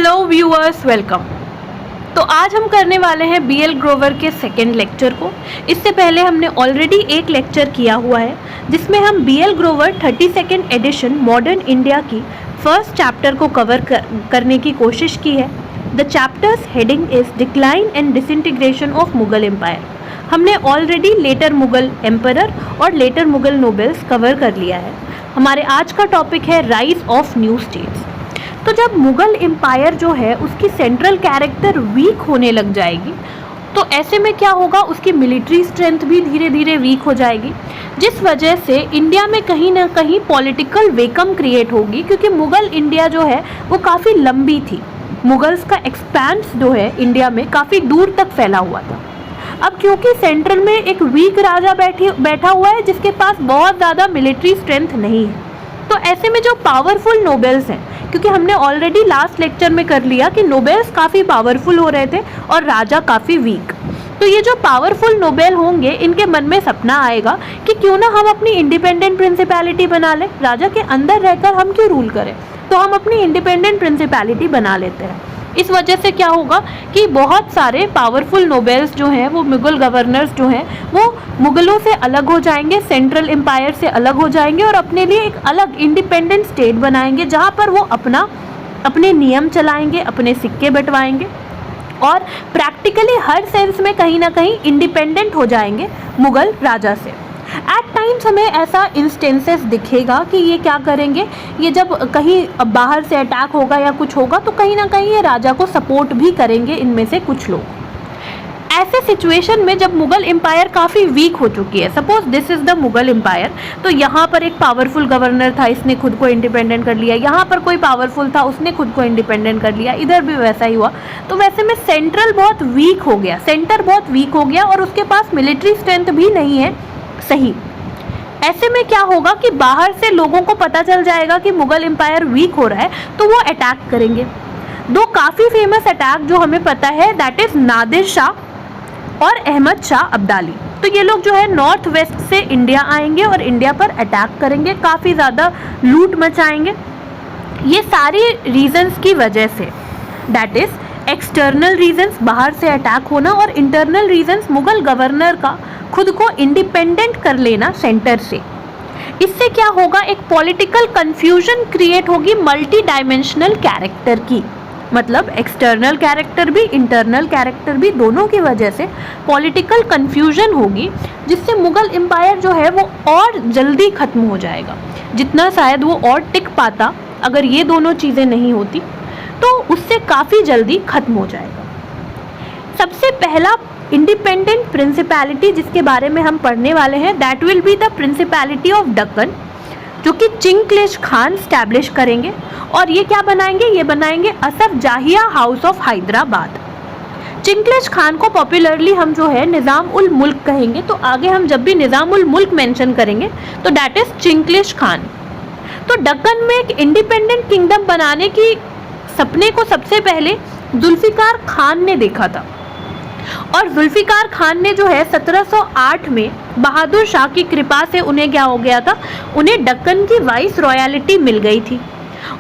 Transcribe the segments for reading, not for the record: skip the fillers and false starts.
Hello viewers, welcome. तो आज हम करने वाले हैं बीएल ग्रोवर के सेकेंड लेक्चर को। इससे पहले हमने ऑलरेडी एक लेक्चर किया हुआ है जिसमें हम B L Grover 32nd edition modern India की फर्स्ट चैप्टर को कवर करने की कोशिश की है। The chapters heading is decline and disintegration of Mughal empire. हमने ऑलरेडी लेटर मुगल एम्परर और लेटर मुगल नोबल्स कवर कर लिया है। हमारे आज का टॉपिक है राइज ऑफ न्यू स्टेट्स। तो जब मुगल एम्पायर जो है उसकी सेंट्रल कैरेक्टर वीक होने लग जाएगी तो ऐसे में क्या होगा, उसकी मिलिट्री स्ट्रेंथ भी धीरे धीरे वीक हो जाएगी, जिस वजह से इंडिया में कहीं ना कहीं पॉलिटिकल वेकम क्रिएट होगी। क्योंकि मुगल इंडिया जो है वो काफ़ी लंबी थी, मुगल्स का एक्सपेंस जो है इंडिया में काफ़ी दूर तक फैला हुआ था। अब क्योंकि सेंट्रल में एक वीक राजा बैठा हुआ है जिसके पास बहुत ज़्यादा मिलिट्री स्ट्रेंथ नहीं है, तो ऐसे में जो पावरफुल नोबेल्स हैं, क्योंकि हमने ऑलरेडी लास्ट लेक्चर में कर लिया कि नोबेल्स काफ़ी पावरफुल हो रहे थे और राजा काफ़ी वीक, तो ये जो पावरफुल नोबेल होंगे इनके मन में सपना आएगा कि क्यों ना हम अपनी इंडिपेंडेंट प्रिंसिपैलिटी बना लें, राजा के अंदर रहकर हम क्यों रूल करें, तो हम अपनी इंडिपेंडेंट प्रिंसिपैलिटी बना लेते हैं। इस वजह से क्या होगा कि बहुत सारे पावरफुल नोबेल्स जो हैं वो मुगल गवर्नर्स जो हैं वो मुगलों से अलग हो जाएंगे, सेंट्रल एम्पायर से अलग हो जाएंगे और अपने लिए एक अलग इंडिपेंडेंट स्टेट बनाएंगे जहाँ पर वो अपने नियम चलाएंगे, अपने सिक्के बंटवाएंगे और प्रैक्टिकली हर सेंस में कहीं ना कहीं इंडिपेंडेंट हो जाएंगे मुगल राजा से। एट टाइम्स हमें ऐसा इंस्टेंसेस दिखेगा कि ये क्या करेंगे, ये जब कहीं बाहर से अटैक होगा या कुछ होगा तो कहीं ना कहीं ये राजा को सपोर्ट भी करेंगे इनमें से कुछ लोग। ऐसे सिचुएशन में जब मुगल एम्पायर काफ़ी वीक हो चुकी है, suppose this is the Mughal empire, तो यहाँ पर एक पावरफुल गवर्नर था, इसने खुद को इंडिपेंडेंट कर लिया, यहाँ पर कोई पावरफुल था, उसने खुद को इंडिपेंडेंट कर लिया, इधर भी वैसा ही हुआ। तो वैसे में सेंटर बहुत वीक हो गया और उसके पास मिलिट्री स्ट्रेंथ भी नहीं है सही। ऐसे में क्या होगा कि बाहर से लोगों को पता चल जाएगा कि मुगल एम्पायर वीक हो रहा है तो वो अटैक करेंगे। दो काफ़ी फेमस अटैक जो हमें पता है दैट इज़ नादिर शाह और अहमद शाह अब्दाली। तो ये लोग जो है नॉर्थ वेस्ट से इंडिया आएंगे और इंडिया पर अटैक करेंगे, काफ़ी ज़्यादा लूट मचाएंगे। ये सारी रीजंस की वजह से, दैट इज़ एक्सटर्नल रीजंस बाहर से अटैक होना और इंटरनल रीजंस मुगल गवर्नर का खुद को इंडिपेंडेंट कर लेना सेंटर से। इससे क्या होगा, एक पॉलिटिकल कंफ्यूजन क्रिएट होगी मल्टी डायमेंशनल कैरेक्टर की, मतलब एक्सटर्नल कैरेक्टर भी इंटरनल कैरेक्टर भी दोनों की वजह से पॉलिटिकल कंफ्यूजन होगी, जिससे मुगल एम्पायर जो है वो और जल्दी ख़त्म हो जाएगा, जितना शायद वो और टिक पाता अगर ये दोनों चीज़ें नहीं होती तो उससे काफ़ी जल्दी ख़त्म हो जाएगा। सबसे पहला इंडिपेंडेंट प्रिंसिपैलिटी जिसके बारे में हम पढ़ने वाले हैं that will be the principality of Deccan, जो कि चिंग्लेज खान स्टैब्लिश करेंगे। और ये क्या बनाएंगे, ये बनाएंगे असफ जाहिया हाउस ऑफ हैदराबाद। चिंग्लेज खान को पॉपुलरली हम जो है निज़ाम उल मुल्क कहेंगे, तो आगे हम जब भी निज़ाम उल मुल्क मेंशन करेंगे तो दैट इज़ चिंग्लेज खान। तो दक्कन में एक इंडिपेंडेंट किंगडम बनाने की सपने को सबसे पहले जुल्फ़िकार खान ने देखा था और जुल्फ़िकार खान ने जो है 1708 में बहादुर शाह की कृपा से उन्हें क्या हो गया था, उन्हें दक्कन की वाइस रॉयलिटी मिल गई थी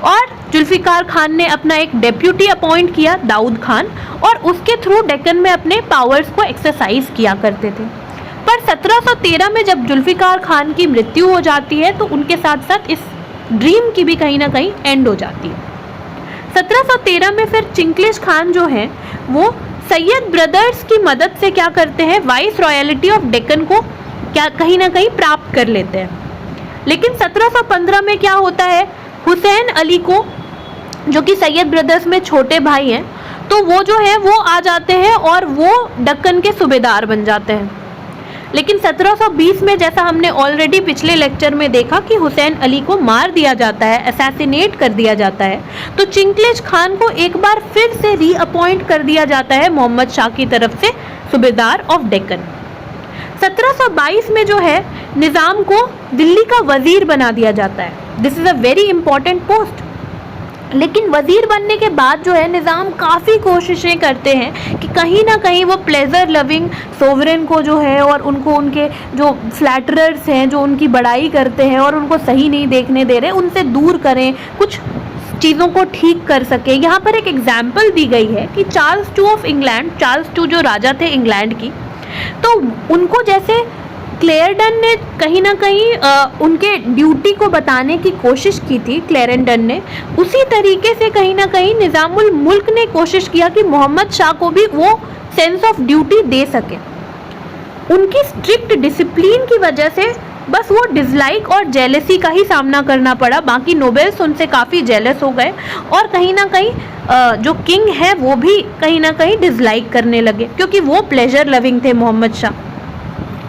और जुल्फ़िकार खान ने अपना एक डेप्यूटी अपॉइंट किया दाऊद खान और उसके थ्रू दक्कन में अपने पावर्स को एक्सरसाइज किया करते थे। पर 1713 में जब जुल्फ़िकार खान की मृत्यु हो जाती है तो उनके साथ साथ इस ड्रीम की भी कहीं ना कहीं एंड हो जाती है। 1713 में फिर चिंग्लेज खान जो हैं वो सैयद ब्रदर्स की मदद से क्या करते हैं, वाइस रॉयलिटी ऑफ डेक्कन को क्या कहीं ना कहीं प्राप्त कर लेते हैं। लेकिन 1715 में क्या होता है, हुसैन अली को, जो कि सैयद ब्रदर्स में छोटे भाई हैं, तो वो जो है वो आ जाते हैं और वो दक्कन के सूबेदार बन जाते हैं। लेकिन 1720 में जैसा हमने ऑलरेडी पिछले लेक्चर में देखा कि हुसैन अली को मार दिया जाता है, असैसिनेट कर दिया जाता है, तो चिंग्लेज खान को एक बार फिर से रीअपॉइंट कर दिया जाता है मोहम्मद शाह की तरफ से सूबेदार ऑफ डेक्कन। 1722 में जो है निज़ाम को दिल्ली का वजीर बना दिया जाता है। This is a very important post. लेकिन वज़ीर बनने के बाद जो है निज़ाम काफ़ी कोशिशें करते हैं कि कहीं ना कहीं वो प्लेजर लविंग सोवरेन को जो है और उनको उनके जो फ्लैटरर्स हैं जो उनकी बड़ाई करते हैं और उनको सही नहीं देखने दे रहे, उनसे दूर करें, कुछ चीज़ों को ठीक कर सके। यहाँ पर एक एग्जाम्पल दी गई है कि Charles two of England, Charles to जो राजा थे इंग्लैंड की, तो उनको जैसे क्लेयरडन ने कहीं ना कहीं उनके ड्यूटी को बताने की कोशिश की थी क्लेरेंडन ने, उसी तरीके से कहीं ना कहीं निज़ामुल मुल्क ने कोशिश किया कि मोहम्मद शाह को भी वो सेंस ऑफ ड्यूटी दे सके। उनकी स्ट्रिक्ट डिसिप्लिन की वजह से बस वो डिसलाइक और जेलसी का ही सामना करना पड़ा। बाकी नोबेल्स उनसे काफ़ी जेलस हो गए और कहीं ना कहीं जो किंग है वो भी कहीं ना कहीं डिसलाइक करने लगे, क्योंकि वो प्लेजर लविंग थे मोहम्मद शाह।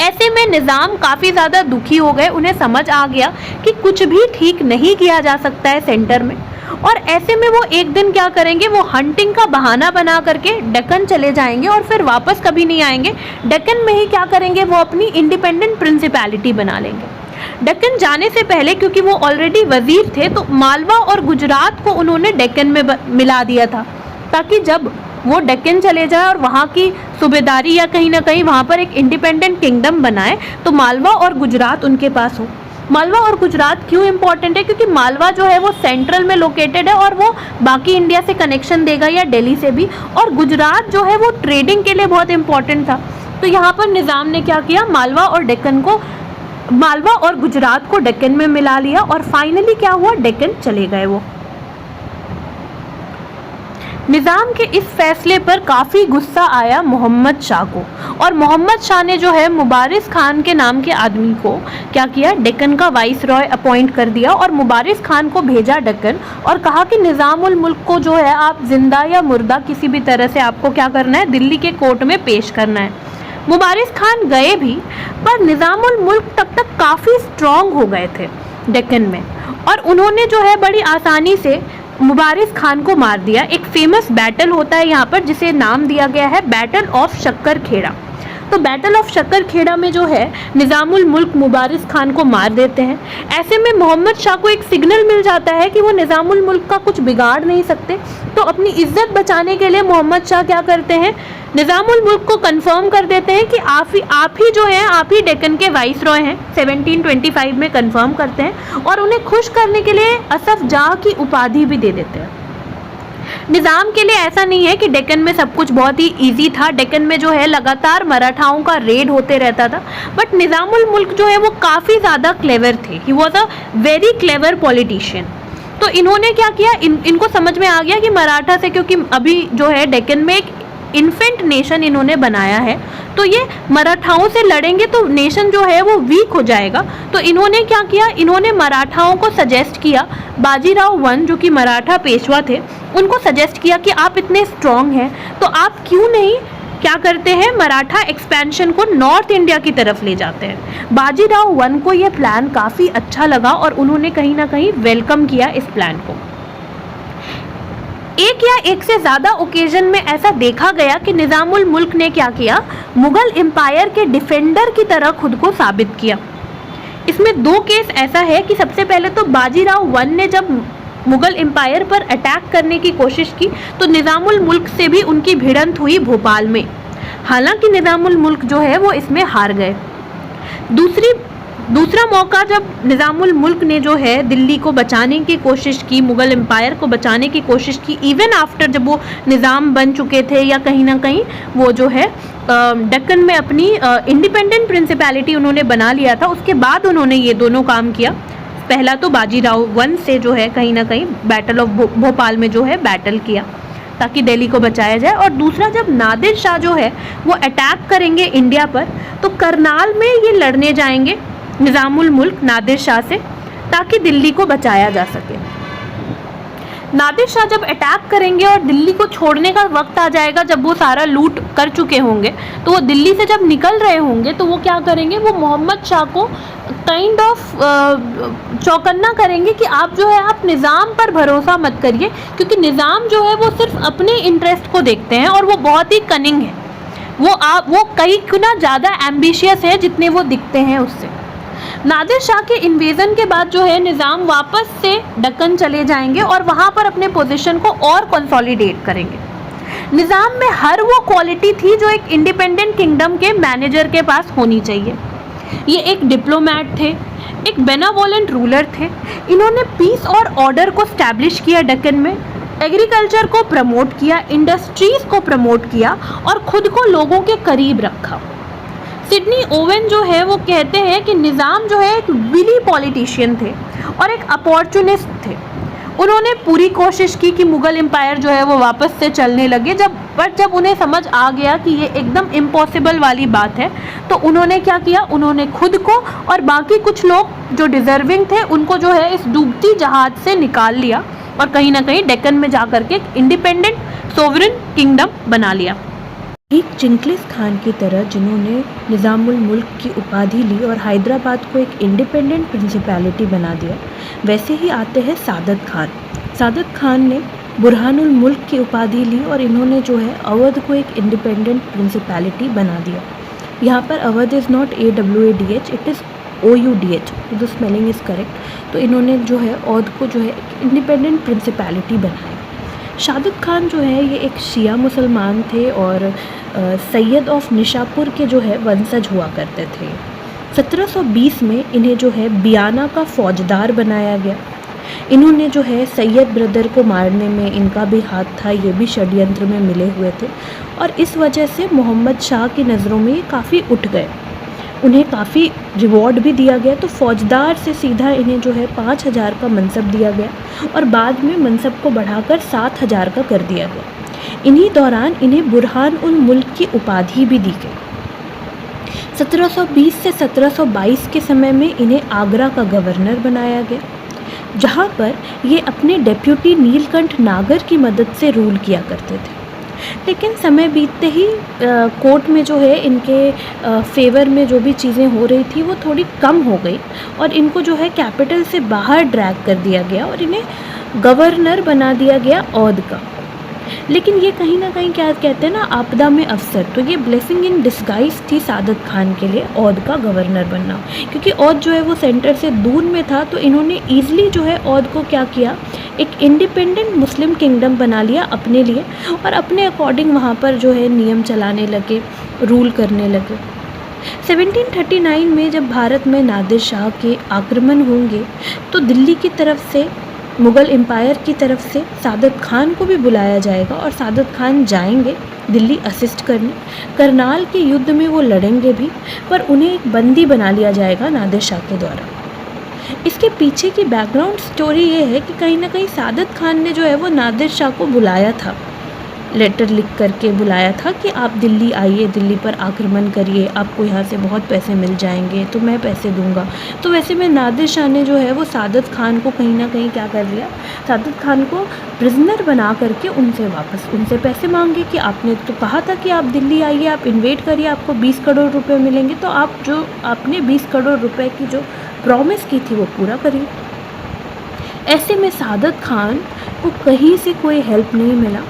ऐसे में निज़ाम काफ़ी ज़्यादा दुखी हो गए, उन्हें समझ आ गया कि कुछ भी ठीक नहीं किया जा सकता है सेंटर में। और ऐसे में वो एक दिन क्या करेंगे, वो हंटिंग का बहाना बना करके डेक्कन चले जाएंगे और फिर वापस कभी नहीं आएंगे। डेक्कन में ही क्या करेंगे, वो अपनी इंडिपेंडेंट प्रिंसिपैलिटी बना लेंगे। डेक्कन जाने से पहले, क्योंकि वो ऑलरेडी वजीर थे, तो मालवा और गुजरात को उन्होंने डेक्कन में मिला दिया था, ताकि जब वो डेक्कन चले जाए और वहाँ की सूबेदारी या कहीं ना कहीं वहाँ पर एक इंडिपेंडेंट किंगडम बनाए, तो मालवा और गुजरात उनके पास हो। मालवा और गुजरात क्यों इंपॉर्टेंट है, क्योंकि मालवा जो है वो सेंट्रल में लोकेटेड है और वो बाकी इंडिया से कनेक्शन देगा या दिल्ली से भी, और गुजरात जो है वो ट्रेडिंग के लिए बहुत इंपॉर्टेंट था। तो यहाँ पर निज़ाम ने क्या किया, मालवा और गुजरात को डेक्कन में मिला लिया और फाइनली क्या हुआ, डेक्कन चले गए वो। निज़ाम के इस फैसले पर काफ़ी गुस्सा आया मोहम्मद शाह को, और मोहम्मद शाह ने जो है मुबारिस खान के नाम के आदमी को क्या किया, डेक्कन का वाइस रॉय अपॉइंट कर दिया और मुबारिस खान को भेजा डेक्कन और कहा कि निज़ामुल मुल्क को जो है आप जिंदा या मुर्दा किसी भी तरह से आपको क्या करना है, दिल्ली के कोर्ट में पेश करना है। मुबारिस खान गए भी, पर निज़ामुल मुल्क तक काफ़ी स्ट्रॉन्ग हो गए थे डेक्कन में, और उन्होंने जो है बड़ी आसानी से मुबारिस खान को मार दिया। एक फेमस बैटल होता है यहाँ पर जिसे नाम दिया गया है बैटल ऑफ शक्कर खेड़ा। तो बैटल ऑफ शक्कर खेड़ा में जो है निज़ामुल मुल्क मुबारिस खान को मार देते हैं। ऐसे में मोहम्मद शाह को एक सिग्नल मिल जाता है कि वो निज़ामुल मुल्क का कुछ बिगाड़ नहीं सकते। तो अपनी इज्जत बचाने के लिए मोहम्मद शाह क्या करते हैं, निज़ामुल मुल्क को कंफर्म कर देते हैं कि आप ही जो हैं, आप ही डेक्कन के वाइस रॉय हैं। 1725 में कंफर्म करते हैं और उन्हें खुश करने के लिए असफ जाह की उपाधि भी दे देते हैं। निज़ाम के लिए ऐसा नहीं है कि डेक्कन में सब कुछ बहुत ही इजी था। डेक्कन में जो है लगातार मराठाओं का रेड होते रहता था, बट निज़ामुल मुल्क जो है वो काफ़ी ज़्यादा क्लेवर थे। He was a very clever politician. तो इन्होंने क्या किया, इनको समझ में आ गया कि मराठा से, क्योंकि अभी जो है डेक्कन में एक इन्फेंट नेशन इन्होंने बनाया है, तो ये मराठाओं से लड़ेंगे तो नेशन जो है वो वीक हो जाएगा। तो इन्होंने क्या किया, इन्होंने मराठाओं को सजेस्ट किया, बाजीराव वन जो कि मराठा पेशवा थे, उनको सजेस्ट किया कि आप इतने स्ट्रॉन्ग हैं तो आप क्यों नहीं क्या करते हैं, मराठा एक्सपेंशन को नॉर्थ इंडिया की तरफ ले जाते हैं। बाजीराव वन को ये प्लान काफ़ी अच्छा लगा और उन्होंने कहीं ना कहीं वेलकम किया इस प्लान को। एक या एक से ज़्यादा ओकेजन में ऐसा देखा गया कि निज़ामुल मुल्क ने क्या किया, मुग़ल एम्पायर के डिफेंडर की तरह खुद को साबित किया। इसमें दो केस ऐसा है कि सबसे पहले तो बाजीराव वन ने जब मुग़ल एम्पायर पर अटैक करने की कोशिश की तो निज़ामुल मुल्क से भी उनकी भिड़ंत हुई भोपाल में। हालांकि निज़ामुल मुल्क जो है वो इसमें हार गए। दूसरा मौका जब निज़ामुल मुल्क ने जो है दिल्ली को बचाने की कोशिश की, मुग़ल एम्पायर को बचाने की कोशिश की, इवन आफ्टर जब वो निज़ाम बन चुके थे या कहीं ना कहीं वो जो है डेक्कन में अपनी इंडिपेंडेंट प्रिंसिपैलिटी उन्होंने बना लिया था, उसके बाद उन्होंने ये दोनों काम किया। पहला तो बाजीराव वन से जो है कहीं ना कहीं बैटल ऑफ भोपाल में जो है बैटल किया ताकि दिल्ली को बचाया जाए, और दूसरा जब नादिर शाह जो है वो अटैक करेंगे इंडिया पर तो करनाल में ये लड़ने जाएंगे निज़ामुल मुल्क नादिर शाह से ताकि दिल्ली को बचाया जा सके। नादिर शाह जब अटैक करेंगे और दिल्ली को छोड़ने का वक्त आ जाएगा, जब वो सारा लूट कर चुके होंगे, तो वो दिल्ली से जब निकल रहे होंगे तो वो क्या करेंगे, वो मोहम्मद शाह को काइंड ऑफ चौकन्ना करेंगे कि आप जो है आप निज़ाम पर भरोसा मत करिए, क्योंकि निज़ाम जो है वो सिर्फ अपने इंटरेस्ट को देखते हैं और वो बहुत ही कनिंग है। वो कई गुना ज़्यादा एम्बिशियस है जितने वो दिखते हैं उससे। नादिर शाह के इन्वेजन के बाद जो है निज़ाम वापस से दक्कन चले जाएंगे और वहाँ पर अपने पोजीशन को और कंसोलिडेट करेंगे। निज़ाम में हर वो क्वालिटी थी जो एक इंडिपेंडेंट किंगडम के मैनेजर के पास होनी चाहिए। ये एक डिप्लोमैट थे, एक बेनावोलेंट रूलर थे। इन्होंने पीस और ऑर्डर को स्टैब्लिश किया दक्कन में, एग्रीकल्चर को प्रमोट किया, इंडस्ट्रीज को प्रमोट किया और खुद को लोगों के करीब रखा। सिडनी ओवेन जो है वो कहते हैं कि निज़ाम जो है एक विली पॉलिटिशियन थे और एक अपॉर्चुनिस्ट थे। उन्होंने पूरी कोशिश की कि मुग़ल एम्पायर जो है वो वापस से चलने लगे, जब उन्हें समझ आ गया कि ये एकदम इम्पॉसिबल वाली बात है, तो उन्होंने क्या किया, उन्होंने खुद को और बाकी कुछ लोग जो डिज़र्विंग थे उनको जो है इस डूबती जहाज़ से निकाल लिया और कहीं ना कहीं डेक्कन में जा कर के एक इंडिपेंडेंट सोवरेन किंगडम बना लिया। ठीक चिंग्लिस खान की तरह जिन्होंने निज़ामुल मुल्क की उपाधि ली और हैदराबाद को एक इंडिपेंडेंट प्रिंसिपैलिटी बना दिया, वैसे ही आते हैं सादत खान। सादत खान ने बुरहानुल मुल्क की उपाधि ली और इन्होंने जो है अवध को एक इंडिपेंडेंट प्रिंसिपैलिटी बना दिया। यहाँ पर Awadh is not AWADH, it is OUDH, the spelling is correct. तो इन्होंने जो है अवध को जो है एक इंडिपेंडेंट प्रिंसिपैलिटी बनाई। सादत खान जो है ये एक शिया मुसलमान थे और सैयद ऑफ निशापुर के जो है वंशज हुआ करते थे। 1720 में इन्हें जो है बियाना का फौजदार बनाया गया। इन्होंने जो है सैयद ब्रदर को मारने में इनका भी हाथ था, ये भी षड्यंत्र में मिले हुए थे और इस वजह से मोहम्मद शाह की नज़रों में ये काफ़ी उठ गए। उन्हें काफ़ी रिवॉर्ड भी दिया गया, तो फौजदार से सीधा इन्हें जो है 5000 का मनसब दिया गया और बाद में मनसब को बढ़ाकर 7000 का कर दिया गया। इन्हीं दौरान इन्हें बुरहान उल मुल्क की उपाधि भी दी गई। 1720 से 1722 के समय में इन्हें आगरा का गवर्नर बनाया गया, जहां पर ये अपने डेप्यूटी नीलकंठ नागर की मदद से रूल किया करते थे। लेकिन समय बीतते ही कोर्ट में जो है इनके फेवर में जो भी चीज़ें हो रही थी वो थोड़ी कम हो गई और इनको जो है कैपिटल से बाहर ड्रैग कर दिया गया और इन्हें गवर्नर बना दिया गया औध का। लेकिन ये कहीं ना कहीं क्या कहते हैं ना, आपदा में अवसर, तो ये ब्लेसिंग इन डिस्गाइज थी सादत खान के लिए औध का गवर्नर बनना, क्योंकि औध जो है वो सेंटर से दूर में था। तो इन्होंने ईज़िली जो है औध को क्या किया, एक इंडिपेंडेंट मुस्लिम किंगडम बना लिया अपने लिए और अपने अकॉर्डिंग वहाँ पर जो है नियम चलाने लगे, रूल करने लगे। 1739 में जब भारत में नादिर शाह के आक्रमण होंगे तो दिल्ली की तरफ से, मुग़ल एम्पायर की तरफ से सादत खान को भी बुलाया जाएगा और सादत खान जाएंगे दिल्ली असिस्ट करने। करनाल के युद्ध में वो लड़ेंगे भी, पर उन्हें एक बंदी बना लिया जाएगा नादिर शाह के द्वारा। इसके पीछे की बैकग्राउंड स्टोरी ये है कि कहीं ना कहीं सादत खान ने जो है वो नादिर शाह को बुलाया था, लेटर लिख करके बुलाया था कि आप दिल्ली आइए, दिल्ली पर आक्रमण करिए, आपको यहाँ से बहुत पैसे मिल जाएंगे, तो मैं पैसे दूंगा। तो वैसे में नादिर शाह ने जो है वो सादत खान को कहीं ना कहीं क्या कर लिया, सादत खान को प्रिजनर बना करके उनसे पैसे मांगे कि आपने तो कहा था कि आप दिल्ली आइए, आप इन्वेट करिए, आपको 20 करोड़ रुपए मिलेंगे, तो आप जो आपने 20 करोड़ रुपए की जो प्रॉमिस की थी वो पूरा करिए। ऐसे में सादत खान को कहीं से कोई हेल्प नहीं मिला।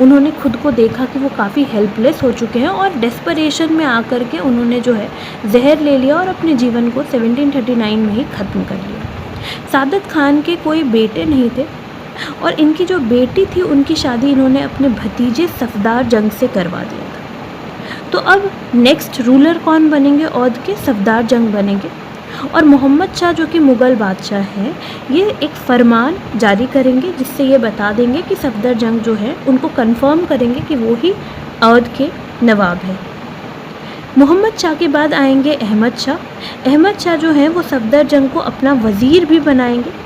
उन्होंने खुद को देखा कि वो काफ़ी हेल्पलेस हो चुके हैं और डेस्परेशन में आकर के उन्होंने जो है जहर ले लिया और अपने जीवन को 1739 में ही ख़त्म कर लिया। सादत खान के कोई बेटे नहीं थे और इनकी जो बेटी थी उनकी शादी इन्होंने अपने भतीजे सफदार जंग से करवा दिया था। तो अब नेक्स्ट रूलर कौन बनेंगे औध के, सफदार जंग बनेंगे और मोहम्मद शाह जो कि मुग़ल बादशाह हैं, ये एक फरमान जारी करेंगे जिससे ये बता देंगे कि सफदर जंग जो है उनको कंफर्म करेंगे कि वो ही अवध के नवाब हैं। मोहम्मद शाह के बाद आएंगे अहमद शाह। अहमद शाह जो है वो सफदर जंग को अपना वज़ीर भी बनाएंगे।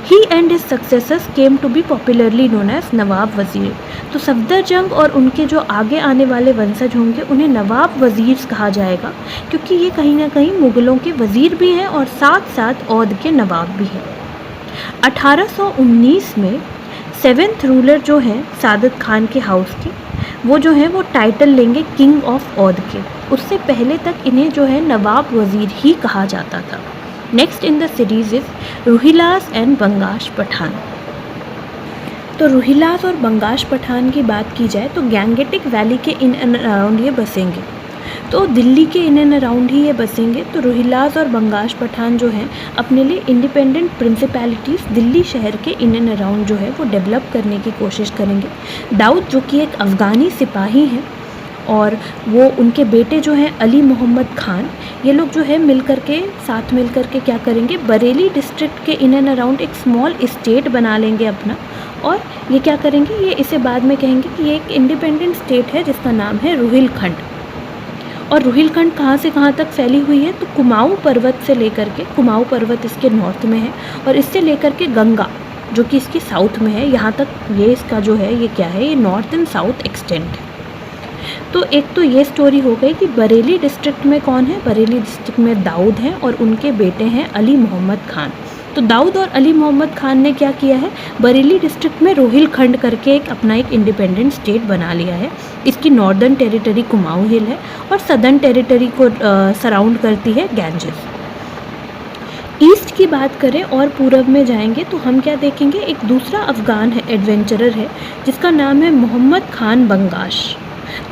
He and his successors came to be popularly known as Nawab Wazir. तो सफदर जंग और उनके जो आगे आने वाले वंशज होंगे उन्हें नवाब वज़ीर कहा जाएगा, क्योंकि ये कहीं ना कहीं मुग़लों के वज़ीर भी हैं और साथ साथ औध के नवाब भी हैं। 1819 में 7th रूलर जो हैं सादत खान के हाउस के, वो जो है वो टाइटल लेंगे किंग ऑफ औध के। उससे पहले तक इन्हें जो है नवाब वज़ीर ही कहा जाता था। Next in the series is Rohillas and Bangash Pathan. तो रोहिल्लास और बंगाश पठान की बात की जाए तो गैंगेटिक वैली के इन एंड अराउंड ये बसेंगे, तो दिल्ली के इन एंड अराउंड ही ये बसेंगे। तो रोहिल्लास और बंगाश पठान जो हैं अपने लिए इंडिपेंडेंट प्रिंसिपैलिटीज़ दिल्ली शहर के इन एंड अराउंड जो है वो डेवलप करने की कोशिश करेंगे। दाऊद जो कि एक अफ़गानी सिपाही हैं और वो उनके बेटे जो हैं अली मोहम्मद खान, ये लोग जो है साथ मिल करके क्या करेंगे, बरेली डिस्ट्रिक्ट के इन एंड अराउंड एक स्मॉल स्टेट बना लेंगे अपना। और ये क्या करेंगे, ये इसे बाद में कहेंगे कि ये एक इंडिपेंडेंट स्टेट है जिसका नाम है रुहिलखंड। और रुहिलखंड कहाँ से कहाँ तक फैली हुई है, तो कुमाऊँ पर्वत से लेकर के, कुमाऊँ पर्वत इसके नॉर्थ में है, और इससे लेकर के गंगा जो कि इसकी साउथ में है, यहाँ तक ये इसका जो है ये क्या है, ये नॉर्थ एंड साउथ एक्सटेंट है। तो एक तो ये स्टोरी हो गई कि बरेली डिस्ट्रिक्ट में कौन है, बरेली डिस्ट्रिक्ट में दाऊद हैं और उनके बेटे हैं अली मोहम्मद खान। तो दाऊद और अली मोहम्मद खान ने क्या किया है, बरेली डिस्ट्रिक्ट में रोहिलखंड करके अपना एक इंडिपेंडेंट स्टेट बना लिया है। इसकी नॉर्दर्न टेरिटरी कुमाऊँ हिल है और सदर्न टेरिटरी को सराउंड करती है गैंजेस। ईस्ट की बात करें और पूरब में जाएंगे तो हम क्या देखेंगे, एक दूसरा अफ़गान है, एडवेंचरर है, जिसका नाम है मोहम्मद खान बंगाश।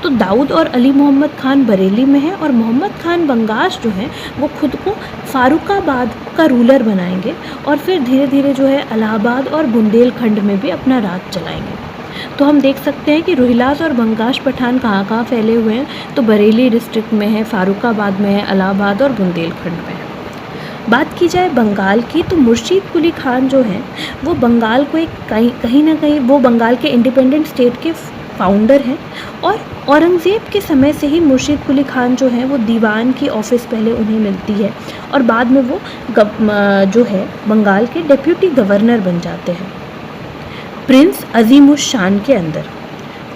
तो दाऊद और अली मोहम्मद खान बरेली में है और मोहम्मद खान बंगाश जो है वो खुद को फारुखाबाद का रूलर बनाएंगे और फिर धीरे धीरे जो है इलाहाबाद और बुंदेलखंड में भी अपना राज चलाएंगे। तो हम देख सकते हैं कि रोहिलास और बंगाश पठान कहाँ कहाँ फैले हुए हैं, तो बरेली डिस्ट्रिक्ट में है, फारुखाबाद में है, इलाहाबाद और बुंदेलखंड में है। बात की जाए बंगाल की, तो मुर्शीद कुली खान जो हैं वो बंगाल को एक कहीं ना कहीं वो बंगाल के इंडिपेंडेंट स्टेट के फाउंडर हैं। और औरंगज़ेब के समय से ही मुर्शीद कुली खान जो हैं वो दीवान की ऑफिस पहले उन्हें मिलती है और बाद में वो जो है बंगाल के डिप्यूटी गवर्नर बन जाते हैं प्रिंस अजीमुश शान के अंदर।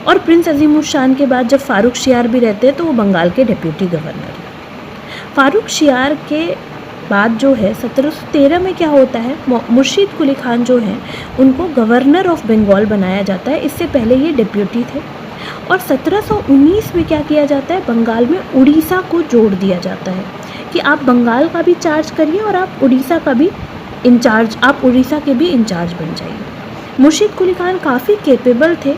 और प्रिंस अजीमुश शान के बाद जब फारूक शियार भी रहते हैं तो वो बंगाल के डिप्यूटी गवर्नर हैं। फारूक शियार के बाद जो है 1713 में क्या होता है, मुर्शीद कुली खान जो हैं उनको गवर्नर ऑफ बंगाल बनाया जाता है। इससे पहले ये डिप्यूटी थे। और 1719 में क्या किया जाता है, बंगाल में उड़ीसा को जोड़ दिया जाता है कि आप बंगाल का भी चार्ज करिए और आप उड़ीसा का भी इंचार्ज, आप उड़ीसा के भी इंचार्ज बन जाइए। मुर्शीद कुली खान काफ़ी कैपेबल थे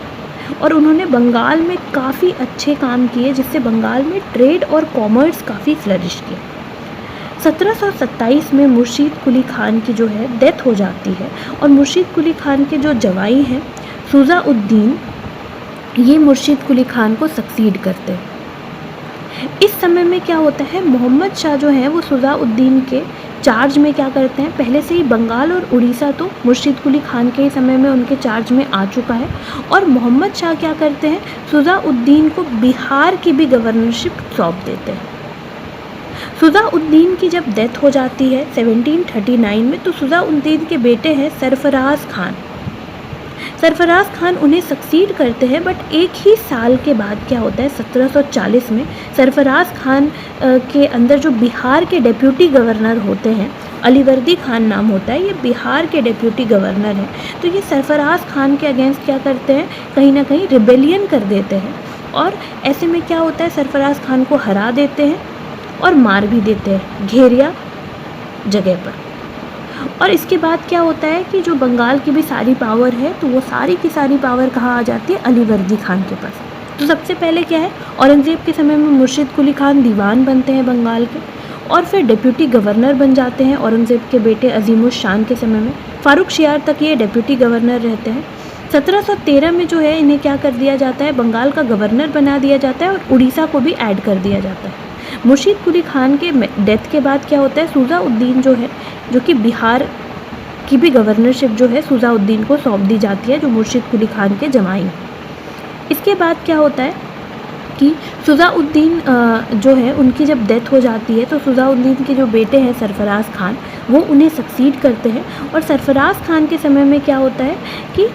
और उन्होंने बंगाल में काफ़ी अच्छे काम किए, जिससे बंगाल में ट्रेड और कॉमर्स काफ़ी फ्लरिश किया। 1727 में मुर्शीद कुली खान की जो है डेथ हो जाती है और मुर्शीद कुली खान के जो जवाई हैं सुजाउद्दीन, ये मुर्शीद कुली खान को सक्सीड करते हैं। इस समय में क्या होता है, मोहम्मद शाह जो हैं वो सुजाउद्दीन के चार्ज में क्या करते हैं, पहले से ही बंगाल और उड़ीसा तो मुर्शीद कुली खान के ही समय में उनके चार्ज में आ चुका है। और मोहम्मद शाह क्या करते हैं, सुजाउद्दीन को बिहार की भी गवर्नरशिप सौंप देते हैं। सुजाउद्दीन की जब डेथ हो जाती है 1739 में, तो सुजाउद्दीन के बेटे हैं सरफराज खान। सरफराज खान उन्हें सक्सीड करते हैं, बट एक ही साल के बाद क्या होता है, 1740 में सरफराज खान के अंदर जो बिहार के डिप्यूटी गवर्नर होते हैं, अलीवर्दी खान नाम होता है, ये बिहार के डिप्यूटी गवर्नर हैं। तो ये सरफराज खान के अगेंस्ट क्या करते हैं, कहीं ना कहीं रिबेलियन कर देते हैं। और ऐसे में क्या होता है, सरफराज खान को हरा देते हैं और मार भी देते हैं घेरिया जगह पर। और इसके बाद क्या होता है कि जो बंगाल की भी सारी पावर है, तो वो सारी की सारी पावर कहाँ आ जाती है, अलीवर्दी खान के पास। तो सबसे पहले क्या है, औरंगज़ेब के समय में मुर्शीद कुली खान दीवान बनते हैं बंगाल के और फिर डिप्यूटी गवर्नर बन जाते हैं। औरंगज़ेब के बेटे अजीमुश शान के समय में फारूक शियार तक ये डिप्यूटी गवर्नर रहते हैं। 1713 में जो है इन्हें क्या कर दिया जाता है, बंगाल का गवर्नर बना दिया जाता है और उड़ीसा को भी ऐड कर दिया जाता है। मुर्शीद कुली खान के डेथ के बाद क्या होता है, सुजाउद्दीन जो है, जो कि बिहार की भी गवर्नरशिप जो है सुजाउद्दीन को सौंप दी जाती है, जो मुर्शीद कुली खान के जमाई हैं। इसके बाद क्या होता है कि सुजाउद्दीन जो है उनकी जब डेथ हो जाती है, तो सुजाउद्दीन के जो बेटे हैं सरफराज खान, वो उन्हें सक्सीड करते हैं। और सरफराज खान के समय में क्या होता है कि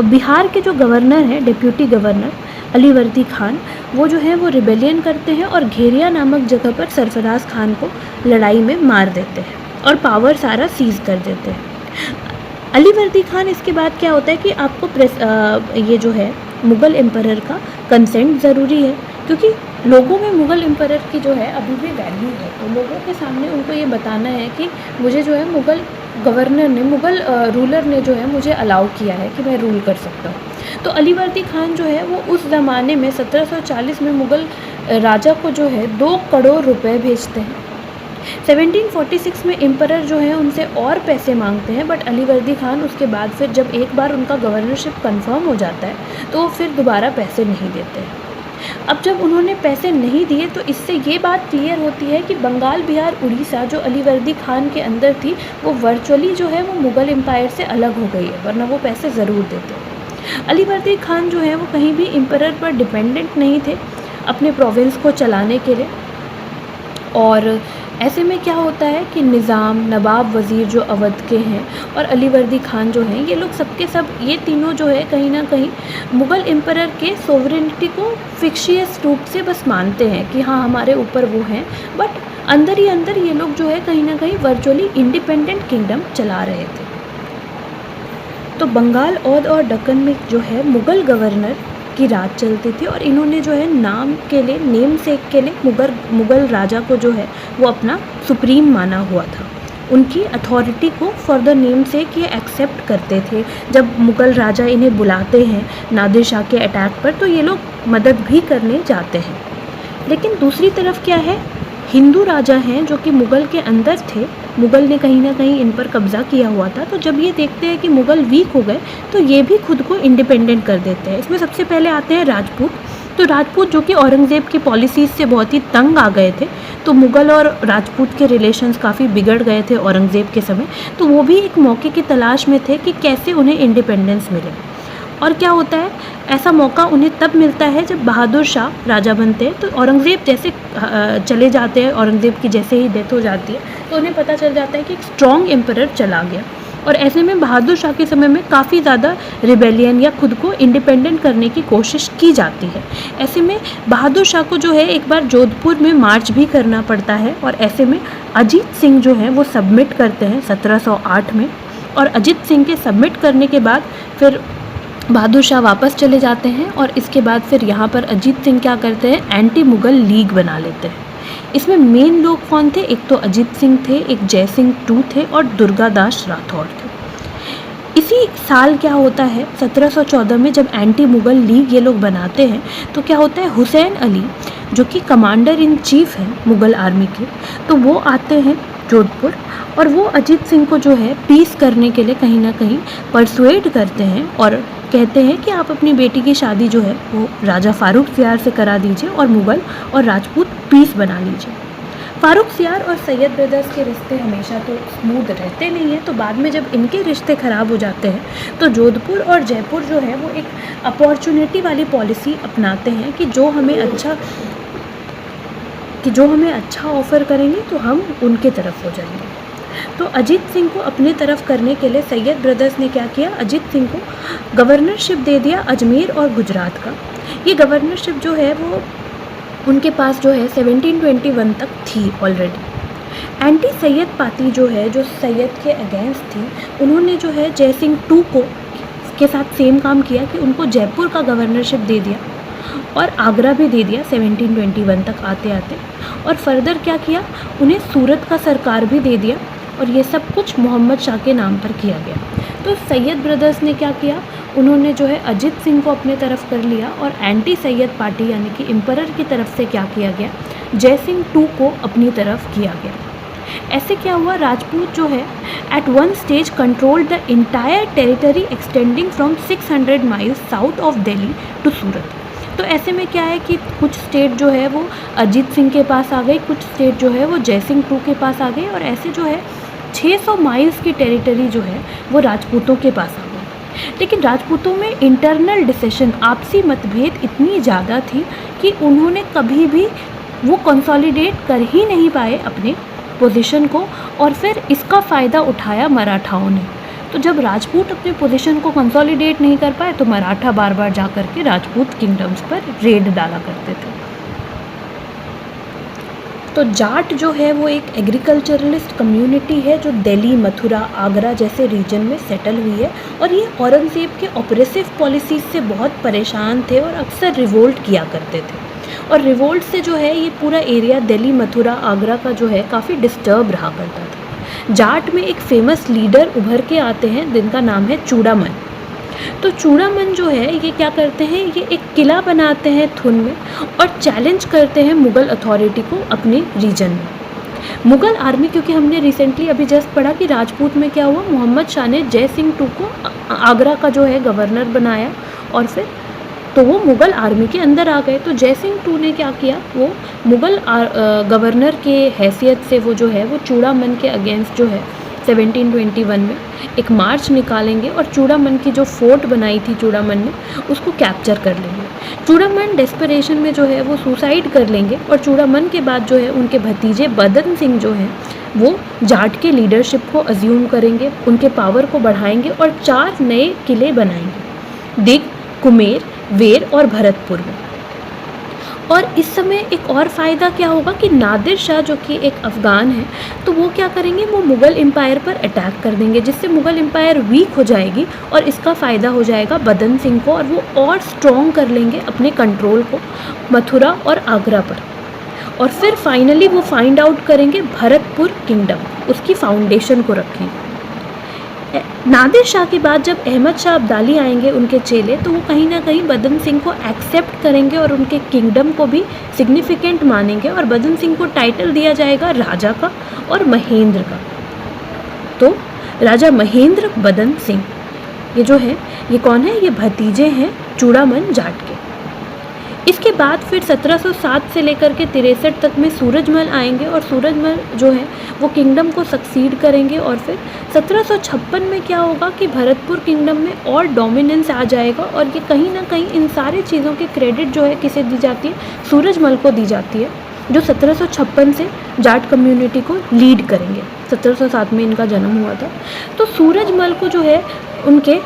बिहार के जो गवर्नर हैं, डिप्यूटी गवर्नर अलीवर्दी खान, वो जो है वो रिबेलियन करते हैं और घेरिया नामक जगह पर सरफराज खान को लड़ाई में मार देते हैं और पावर सारा सीज कर देते हैं। अलीवर्दी खान, इसके बाद क्या होता है कि आपको ये जो है मुग़ल एम्परर का कंसेंट ज़रूरी है, क्योंकि लोगों में मुग़ल एम्परर की जो है अभी भी वैल्यू है। तो लोगों के सामने उनको ये बताना है कि मुझे जो है मुग़ल गवर्नर ने, मुग़ल रूलर ने जो है मुझे अलाउ किया है कि मैं रूल कर सकता हूँ। तो अलीवर्दी खान जो है वो उस ज़माने में 1740 में मुग़ल राजा को जो है 2 करोड़ रुपए भेजते हैं। 1746 में एम्परर जो है उनसे और पैसे मांगते हैं, बट अलीवर्दी खान उसके बाद फिर जब एक बार उनका गवर्नरशिप कंफर्म हो जाता है तो फिर दोबारा पैसे नहीं देते हैं। अब जब उन्होंने पैसे नहीं दिए तो इससे ये बात क्लियर होती है कि बंगाल, बिहार, उड़ीसा जो अलीवर्दी खान के अंदर थी वो वर्चुअली जो है वो मुग़ल एम्पायर से अलग हो गई है, वरना वो पैसे ज़रूर देते। अलीवर्दी खान जो है वो कहीं भी एम्परर पर डिपेंडेंट नहीं थे अपने प्रोविंस को चलाने के लिए। और ऐसे में क्या होता है कि निज़ाम, नवाब वज़ीर जो अवध के हैं और अलीवर्दी खान जो हैं, ये लोग सबके सब ये तीनों जो है कहीं ना कहीं मुग़ल एम्परर के सोवरेनिटी को फिक्शियस रूप से बस मानते हैं कि हाँ हमारे ऊपर वो हैं, बट अंदर ही अंदर ये लोग जो है कहीं ना कहीं वर्चुअली इंडिपेंडेंट किंगडम चला रहे थे। तो बंगाल, औध और दक्कन में जो है मुग़ल गवर्नर की राज चलती थी और इन्होंने जो है नाम के लिए, नेम सेक के लिए मुग़ल राजा को जो है वो अपना सुप्रीम माना हुआ था। उनकी अथॉरिटी को फॉर द नेम सेक ये एक्सेप्ट करते थे। जब मुग़ल राजा इन्हें बुलाते हैं नादिर शाह के अटैक पर तो ये लोग मदद भी करने जाते हैं। लेकिन दूसरी तरफ क्या है, हिंदू राजा हैं जो कि मुग़ल के अंदर थे, मुग़ल ने कहीं ना कहीं इन पर कब्ज़ा किया हुआ था। तो जब ये देखते हैं कि मुग़ल वीक हो गए तो ये भी खुद को इंडिपेंडेंट कर देते हैं। इसमें सबसे पहले आते हैं राजपूत। तो राजपूत जो कि औरंगज़ेब की पॉलिसीज़ से बहुत ही तंग आ गए थे, तो मुग़ल और राजपूत के रिलेशंस काफ़ी बिगड़ गए थे औरंगज़ेब के समय। तो वो भी एक मौके की तलाश में थे कि कैसे उन्हें इंडिपेंडेंस मिले। और क्या होता है, ऐसा मौका उन्हें तब मिलता है जब बहादुर शाह राजा बनते हैं। तो औरंगज़ेब जैसे चले जाते हैं, औरंगज़ेब की जैसे ही डेथ हो जाती है तो उन्हें पता चल जाता है कि एक स्ट्रॉन्ग एम्परर चला गया। और ऐसे में बहादुर शाह के समय में काफ़ी ज़्यादा रिबेलियन या खुद को इंडिपेंडेंट करने की कोशिश की जाती है। ऐसे में बहादुर शाह को जो है एक बार जोधपुर में मार्च भी करना पड़ता है और ऐसे में अजीत सिंह जो हैं वो सबमिट करते हैं 1708 में। और अजीत सिंह के सबमिट करने के बाद फिर बहादुर शाह वापस चले जाते हैं और इसके बाद फिर यहाँ पर अजीत सिंह क्या करते हैं, एंटी मुग़ल लीग बना लेते हैं। इसमें मेन लोग कौन थे, एक तो अजीत सिंह थे, एक जय सिंह टू थे और दुर्गादास राठौड़ थे। इसी साल क्या होता है, 1714 में जब एंटी मुग़ल लीग ये लोग बनाते हैं तो क्या होता है, हुसैन अली जो कि कमांडर इन चीफ हैं मुग़ल आर्मी के, तो वो आते हैं जोधपुर और वो अजीत सिंह को जो है पीस करने के लिए कहीं ना कहीं परसुएड करते हैं और कहते हैं कि आप अपनी बेटी की शादी जो है वो राजा फारूक सियार से करा दीजिए और मुग़ल और राजपूत पीस बना लीजिए। फारूक सियार और सैयद ब्रदर्स के रिश्ते हमेशा तो स्मूथ रहते नहीं हैं, तो बाद में जब इनके रिश्ते ख़राब हो जाते हैं तो जोधपुर और जयपुर जो है वो एक अपॉर्चुनिटी वाली पॉलिसी अपनाते हैं कि जो हमें अच्छा ऑफ़र करेंगे तो हम उनके तरफ हो जाएंगे। तो अजीत सिंह को अपने तरफ करने के लिए सैयद ब्रदर्स ने क्या किया, अजीत सिंह को गवर्नरशिप दे दिया अजमेर और गुजरात का। ये गवर्नरशिप जो है वो उनके पास जो है 1721 तक थी ऑलरेडी। एंटी सैयद पार्टी जो है, जो सैयद के अगेंस्ट थी, उन्होंने जो है जय सिंह टू को के साथ सेम काम किया कि उनको जयपुर का गवर्नरशिप दे दिया और आगरा भी दे दिया 1721 तक आते आते। और फर्दर क्या किया, उन्हें सूरत का सरकार भी दे दिया और ये सब कुछ मोहम्मद शाह के नाम पर किया गया। तो सैयद ब्रदर्स ने क्या किया, उन्होंने जो है अजीत सिंह को अपने तरफ कर लिया और एंटी सैयद पार्टी यानी कि एम्परर की तरफ से क्या किया गया, जय सिंह टू को अपनी तरफ किया गया। ऐसे क्या हुआ, राजपूत जो है at one stage controlled the entire territory extending from 600 miles south of Delhi to Surat. तो ऐसे में क्या है कि कुछ स्टेट जो है वो अजीत सिंह के पास आ गई, कुछ स्टेट जो है वो जय सिंह टू के पास आ गई और ऐसे जो है 600 माइल्स की टेरिटरी जो है वो राजपूतों के पास आ गई। लेकिन राजपूतों में इंटरनल डिसेशन, आपसी मतभेद इतनी ज़्यादा थी कि उन्होंने कभी भी वो कंसोलिडेट कर ही नहीं पाए अपने पोजीशन को और फिर इसका फ़ायदा उठाया मराठाओं ने। तो जब राजपूत अपने पोजीशन को कंसोलिडेट नहीं कर पाए तो मराठा बार बार जा कर के राजपूत किंगडम्स पर रेड डाला करते थे। तो जाट जो है वो एक एग्रीकल्चरलिस्ट कम्युनिटी है जो दिल्ली, मथुरा, आगरा जैसे रीजन में सेटल हुई है और ये औरंगज़ेब के ऑपरेसिव पॉलिसीज़ से बहुत परेशान थे और अक्सर रिवोल्ट किया करते थे। और रिवोल्ट से जो है ये पूरा एरिया दिल्ली, मथुरा, आगरा का जो है काफ़ी डिस्टर्ब रहा करता था। जाट में एक फेमस लीडर उभर के आते हैं जिनका नाम है चूड़ामन। तो चूड़ामन जो है ये क्या करते हैं, ये एक किला बनाते हैं थुन में और चैलेंज करते हैं मुग़ल अथॉरिटी को अपने रीजन में। मुग़ल आर्मी, क्योंकि हमने रिसेंटली अभी जस्ट पढ़ा कि राजपूत में क्या हुआ, मोहम्मद शाह ने जय सिंह टू को आगरा का जो है गवर्नर बनाया और फिर तो वो मुग़ल आर्मी के अंदर आ गए। तो जय सिंह टू ने क्या किया, वो मुग़ल गवर्नर के हैसियत से वो जो है वो चूड़ामन के अगेंस्ट जो है 1721 में एक मार्च निकालेंगे और चूड़ामन की जो फोर्ट बनाई थी चूड़ामन ने उसको कैप्चर कर लेंगे। चूड़ामन डेस्परेशन में जो है वो सुसाइड कर लेंगे और चूड़ामन के बाद जो है उनके भतीजे बदन सिंह जो हैं वो जाट के लीडरशिप को अज्यूम करेंगे, उनके पावर को बढ़ाएंगे और 4 नए किले बनाएंगे, दिग, कुमेर, वेर और भरतपुर में। और इस समय एक और फ़ायदा क्या होगा कि नादिर शाह जो कि एक अफ़गान है, तो वो क्या करेंगे, वो मुग़ल एम्पायर पर अटैक कर देंगे, जिससे मुग़ल एम्पायर वीक हो जाएगी और इसका फ़ायदा हो जाएगा बदन सिंह को और वो और स्ट्रॉन्ग कर लेंगे अपने कंट्रोल को मथुरा और आगरा पर। और फिर फाइनली वो फाइंड आउट करेंगे भरतपुर किंगडम, उसकी फाउंडेशन को रखेंगे। नादिर शाह के बाद जब अहमद शाह अब्दाली आएंगे उनके चेले, तो वो कहीं ना कहीं बदन सिंह को एक्सेप्ट करेंगे और उनके किंगडम को भी सिग्निफिकेंट मानेंगे और बदन सिंह को टाइटल दिया जाएगा राजा का और महेंद्र का। तो राजा महेंद्र बदन सिंह ये जो है ये कौन है, ये भतीजे हैं चूड़ामन जाट के। इसके बाद फिर 1707 से लेकर के 63 तक में सूरजमल आएंगे और सूरजमल जो है वो किंगडम को सक्सीड करेंगे और फिर 1756 में क्या होगा कि भरतपुर किंगडम में और डोमिनेंस आ जाएगा और ये कहीं ना कहीं इन सारी चीज़ों की क्रेडिट जो है किसे दी जाती है, सूरजमल को दी जाती है, जो 1756 से जाट कम्युनिटी को लीड करेंगे। 1707 में इनका जन्म हुआ था। तो सूरजमल को जो है उनके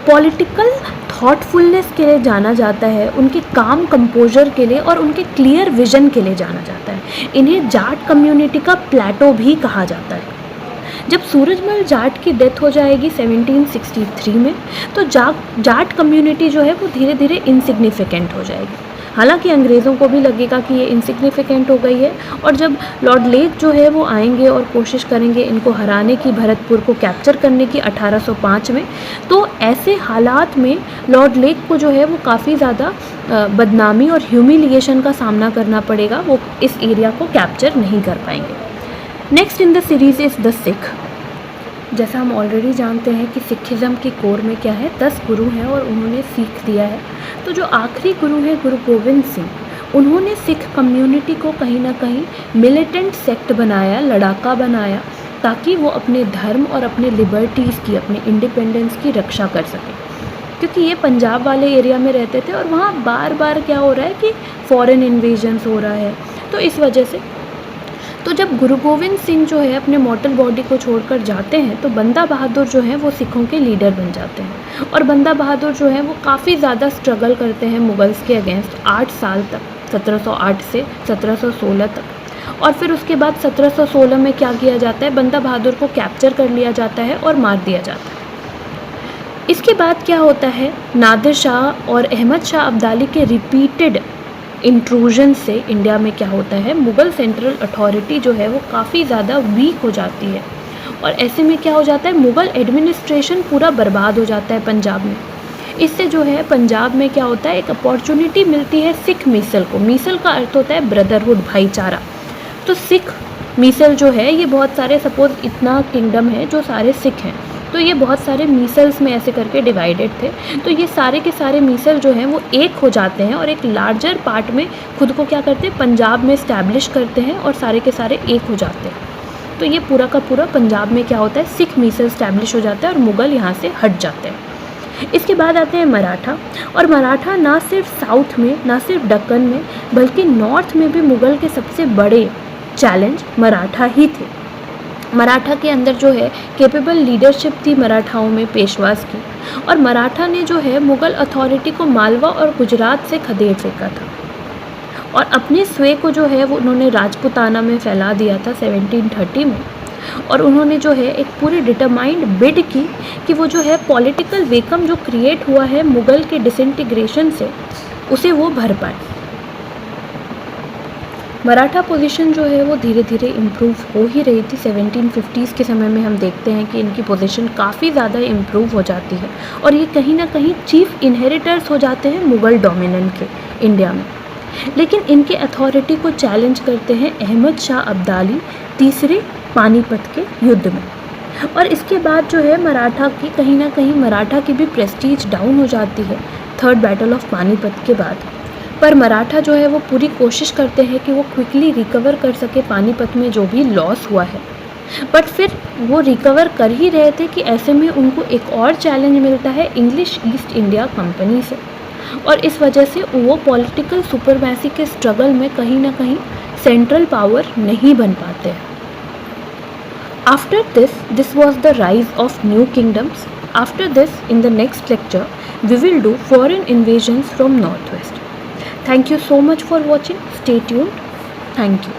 पॉलिटिकल थॉटफुलनेस के लिए जाना जाता है, उनके काम कंपोजर के लिए और उनके क्लियर विजन के लिए जाना जाता है। इन्हें जाट कम्युनिटी का प्लेटो भी कहा जाता है। जब सूरजमल जाट की डेथ हो जाएगी 1763 में, तो जाट कम्युनिटी जो है वो धीरे धीरे इनसिग्निफिकेंट हो जाएगी। हालांकि अंग्रेज़ों को भी लगेगा कि ये इनसिग्निफिकेंट हो गई है और जब लॉर्ड लेक जो है वो आएंगे और कोशिश करेंगे इनको हराने की, भरतपुर को कैप्चर करने की 1805 में, तो ऐसे हालात में लॉर्ड लेक को जो है वो काफ़ी ज़्यादा बदनामी और ह्यूमिलिएशन का सामना करना पड़ेगा, वो इस एरिया को कैप्चर नहीं कर पाएंगे। Next in the series is the Sikh. जैसा हम ऑलरेडी जानते हैं कि सिखिज़म की कोर में क्या है, 10 गुरु हैं और उन्होंने सीख दिया है। तो जो आखिरी गुरु हैं गुरु गोविंद सिंह, उन्होंने सिख कम्युनिटी को कहीं ना कहीं मिलिटेंट सेक्ट बनाया, लड़ाका बनाया, ताकि वो अपने धर्म और अपने लिबर्टीज़ की, अपने इंडिपेंडेंस की रक्षा कर सकें। क्योंकि ये पंजाब वाले एरिया में रहते थे और वहाँ बार बार क्या हो रहा है कि फॉरेन इन्वेजन्स हो रहा है, तो इस वजह से तो जब गुरु गोविंद सिंह जो है अपने मॉर्टल बॉडी को छोड़कर जाते हैं, तो बंदा बहादुर जो है वो सिखों के लीडर बन जाते हैं। और बंदा बहादुर जो है वो काफ़ी ज़्यादा स्ट्रगल करते हैं मुग़ल्स के अगेंस्ट 8 साल तक, 1708 से 1716 तक। और फिर उसके बाद 1716 में क्या किया जाता है, बंदा बहादुर को कैप्चर कर लिया जाता है और मार दिया जाता है। इसके बाद क्या होता है, नादिर शाह और अहमद शाह अब्दाली के रिपीटेड इंट्रूजन से इंडिया में क्या होता है, मुग़ल सेंट्रल अथॉरिटी जो है वो काफ़ी ज़्यादा वीक हो जाती है और ऐसे में क्या हो जाता है, मुग़ल एडमिनिस्ट्रेशन पूरा बर्बाद हो जाता है पंजाब में। इससे जो है पंजाब में क्या होता है, एक अपॉर्चुनिटी मिलती है सिख मीसल को। मीसल का अर्थ होता है ब्रदरहुड, भाईचारा। तो सिख मीसल जो है ये बहुत सारे, सपोज इतना किंगडम है जो सारे सिख हैं, तो ये बहुत सारे मीसल्स में ऐसे करके डिवाइडेड थे। तो ये सारे के सारे मीसल जो हैं वो एक हो जाते हैं और एक लार्जर पार्ट में खुद को क्या करते हैं, पंजाब में इस्टेब्लिश करते हैं और सारे के सारे एक हो जाते हैं। तो ये पूरा का पूरा पंजाब में क्या होता है, सिख मीसल इस्टेब्लिश हो जाता है और मुग़ल यहाँ से हट जाते हैं। इसके बाद आते हैं मराठा। और मराठा ना सिर्फ साउथ में, ना सिर्फ दक्कन में, बल्कि नॉर्थ में भी मुग़ल के सबसे बड़े चैलेंज मराठा ही थे। मराठा के अंदर जो है कैपेबल लीडरशिप थी मराठाओं में, पेशवास की। और मराठा ने जो है मुग़ल अथॉरिटी को मालवा और गुजरात से खदेड़ फेंका था और अपने स्वे को जो है वो उन्होंने राजपूताना में फैला दिया था 1730 में। और उन्होंने जो है एक पूरी डिटरमाइंड बिड की कि वो जो है पॉलिटिकल वेकम जो क्रिएट हुआ है मुग़ल के डिसइंटीग्रेशन से, उसे वो भर पाए। मराठा पोजीशन जो है वो धीरे धीरे इम्प्रूव हो ही रही थी। 1750s के समय में हम देखते हैं कि इनकी पोजीशन काफ़ी ज़्यादा इम्प्रूव हो जाती है और ये कहीं ना कहीं चीफ इनहेरिटर्स हो जाते हैं मुग़ल डोमिनेंट के इंडिया में। लेकिन इनके अथॉरिटी को चैलेंज करते हैं अहमद शाह अब्दाली तीसरे पानीपत के युद्ध में। और इसके बाद जो है मराठा की, कहीं ना कहीं मराठा की भी प्रेस्टीज डाउन हो जाती है। थर्ड बैटल ऑफ पानीपत के बाद। पर मराठा जो है वो पूरी कोशिश करते हैं कि वो क्विकली रिकवर कर सके पानीपत में जो भी लॉस हुआ है। बट फिर वो रिकवर कर ही रहे थे कि ऐसे में उनको एक और चैलेंज मिलता है इंग्लिश ईस्ट इंडिया कंपनी से, और इस वजह से वो पॉलिटिकल सुपरमैसी के स्ट्रगल में कहीं ना कहीं सेंट्रल पावर नहीं बन पाते हैं। After this was the rise of new kingdoms. After this, in the next lecture, we will do foreign invasions from northwest. Thank you so much for watching. Stay tuned. Thank you.